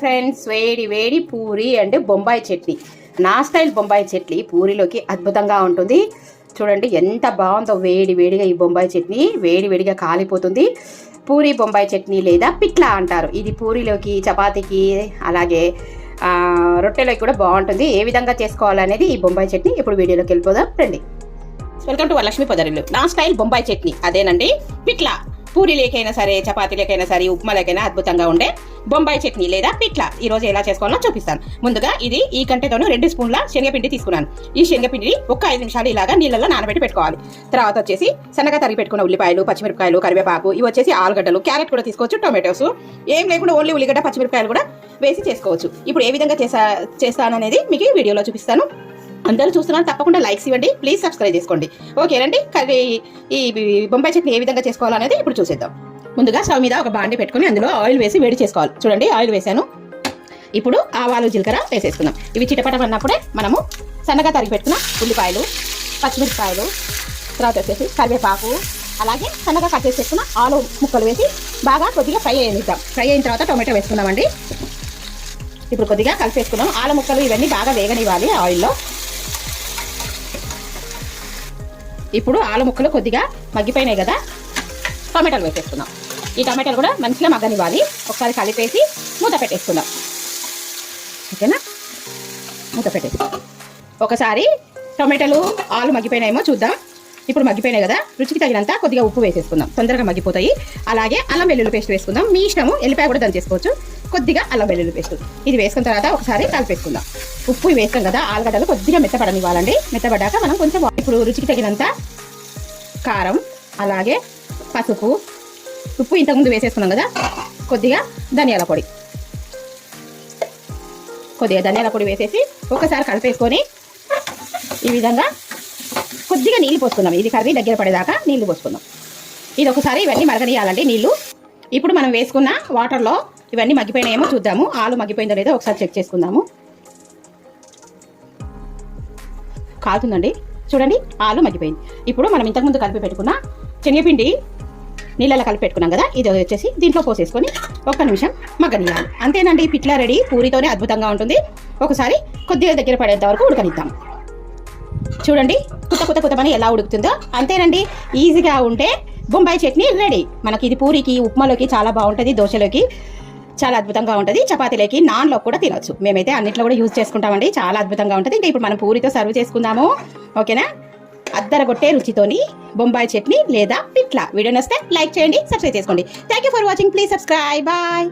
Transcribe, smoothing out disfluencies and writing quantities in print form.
Friends, వేడి వేడి puri and Bombay chutney, నా స్టైల్ బొంబాయి చట్నీ పూరిలోకి అద్భుతంగా ఉంటుంది. చూడండి ఎంత బాగుందో. వేడి వేడిగా ఈ బొంబాయి చట్నీ వేడి వేడిగా కాలిపోతుంది. పూరి బొంబాయి చట్నీ లేదా పిట్లా అంటారు. ఇది పూరిలోకి, చపాతీకి, అలాగే రొట్టెలోకి కూడా బాగుంటుంది. ఏ విధంగా చేసుకోవాలనేది ఈ బొంబాయి చట్నీ ఇప్పుడు వీడియోలోకి వెళ్ళిపోదాం రండి. Welcome to Varalakshmi Podarillu. నా స్టైల్ బొంబాయి చట్నీ అదేనండి, పిట్లా. పూరీలేకైనా సరే, చపాతీలకైనా సరే, ఉప్మాలకైనా అద్భుతంగా ఉండే బొంబాయి చట్నీ లేదా పిట్లా ఈ రోజు ఎలా చేసుకోవాలో చూపిస్తాను. ముందుగా ఈ కంటెతోను 2 స్పూన్ల శనగపిండి తీసుకున్నాను. ఈ శనగపిండిని ఒక 5 నిమిషాలు ఇలాగా నీళ్ళలో నానబెట్టి పెట్టుకోవాలి. తర్వాత వచ్చేసి సన్నగా తరిగి పెట్టుకున్న ఉల్లిపాయలు, పచ్చిమిరపకాయలు, కరివేపాకు, ఇవి వచ్చేసి ఆలుగడ్డలు, క్యారెట్ కూడా తీసుకోవచ్చు, టొమాటోస్, ఏం లేకుండా ఓన్లీ ఉల్లిగడ్డ, పచ్చిమిరపకాయలు కూడా వేసి చేసుకోవచ్చు. ఇప్పుడు ఏ విధంగా చేస్తాననేది మీకు వీడియోలో చూపిస్తాను. అందరూ చూస్తున్నారు, తప్పకుండా లైక్స్ ఇవ్వండి, ప్లీజ్ సబ్స్క్రైబ్ చేసుకోండి. ఓకేనండి. కర్రీ ఈ బొంబాయి చట్నీ ఏ విధంగా చేసుకోవాలనేది ఇప్పుడు చూసేద్దాం. ముందుగా స్టవ్ మీద ఒక బాండి పెట్టుకుని అందులో ఆయిల్ వేసి వేడి చేసుకోవాలి. చూడండి, ఆయిల్ వేసాను. ఇప్పుడు ఆవాలు, జీలకర్ర వేసేసుకుందాం. ఇవి చిటపటమన్నప్పుడే మనము సన్నగా తరిగి పెట్టుకున్న ఉల్లిపాయలు, పచ్చిమిరపకాయలు, తర్వాత వచ్చేసి కరివేపాకు, అలాగే సన్నగా కట్ చేసి పెట్టుకున్న ఆలు ముక్కలు వేసి బాగా కొద్దిగా ఫ్రై అయ్యిద్దాం. ఫ్రై అయిన తర్వాత టొమాటో వేసుకుందామండి. ఇప్పుడు కొద్దిగా కలిపేసుకుందాం. ఆలు ముక్కలు ఇవన్నీ బాగా వేగనివ్వాలి ఆయిల్లో. ఇప్పుడు ఆలు ముక్కలు కొద్దిగా మగ్గిపోయినాయి కదా, టమాటాలు వేసేసుకుందాం. ఈ టమాటాలు కూడా మంచిగా మగ్గనివ్వాలి. ఒకసారి కలిపేసి మూత పెట్టేసుకుందాం. ఓకేనా, మూత పెట్టేసి ఒకసారి టమాటాలు, ఆలు మగ్గిపోయినాయేమో చూద్దాం. ఇప్పుడు మగ్గిపోయినాయి కదా, రుచికి తగినంత కొద్దిగా ఉప్పు వేసేసుకుందాం, తొందరగా మగ్గిపోతాయి. అలాగే అల్లం వెల్లుల్లి పేస్ట్ వేసుకుందాం. మీ ఇష్టము, ఎల్లిపాయ కూడా దంచేసుకోవచ్చు. కొద్దిగా అల్లం వెల్లుల్లి పేస్ట్ ఇది వేసుకున్న తర్వాత ఒకసారి కలిపేసుకుందాం. ఉప్పు వేస్తాం కదా, ఆలుగడ్డలు కొద్దిగా మెత్తపడనివ్వాలండి. మెత్తపడ్డాక మనం కొంచెం ఇప్పుడు రుచికి తగినంత కారం, అలాగే పసుపు, ఉప్పు ఇంతకుముందు వేసేసుకున్నాం కదా, కొద్దిగా ధనియాల పొడి, వేసేసి ఒకసారి కలిపేసుకొని ఈ విధంగా కొద్దిగా నీళ్ళు పోసుకుందాం. ఇది కర్రీ దగ్గర పడేదాకా నీళ్లు పోసుకుందాం. ఇది ఒకసారి ఇవన్నీ మరగనియాలండి నీళ్లు. ఇప్పుడు మనం వేసుకున్న వాటర్లో ఇవన్నీ మగ్గిపోయినాయేమో చూద్దాము. ఆలు మగ్గిపోయిందో లేదో ఒకసారి చెక్ చేసుకుందాము. కాలుతుందండి, చూడండి, ఆలు మగ్గిపోయింది. ఇప్పుడు మనం ఇంతకుముందు కలిపి పెట్టుకున్న శనగపిండి నీళ్ళలో కలిపి పెట్టుకున్నాం కదా, ఇది వచ్చేసి దీంట్లో పోసేసుకొని 1 నిమిషం మగ్గనియాలి. అంతేనండి, పిట్లా రెడీ. పూరితోనే అద్భుతంగా ఉంటుంది. ఒకసారి కొద్దిగా దగ్గర పడేంత వరకు ఉడకనిద్దాం. చూడండి, కుత్తమని ఎలా ఉడుకుతుందో. అంతేనండి, ఈజీగా ఉంటే బొంబాయి చట్నీ రెడీ. మనకి ఇది పూరికి, ఉప్మాలోకి చాలా బాగుంటుంది, దోశలోకి చాలా అద్భుతంగా ఉంటుంది, చపాతీలోకి, నాన్లో కూడా తినొచ్చు. మేమైతే అన్నిట్లో కూడా యూజ్ చేసుకుంటామండి. చాలా అద్భుతంగా ఉంటుంది. ఇంకా ఇప్పుడు మనం పూరితో సర్వ్ చేసుకుందాము. ఓకేనా, అద్దరగొట్టే రుచితోని బొంబాయి చట్నీ లేదా పిట్లా. వీడియో నచ్చితే లైక్ చేయండి, సబ్స్క్రైబ్ చేసుకోండి. Thank you for watching. Please subscribe. Bye.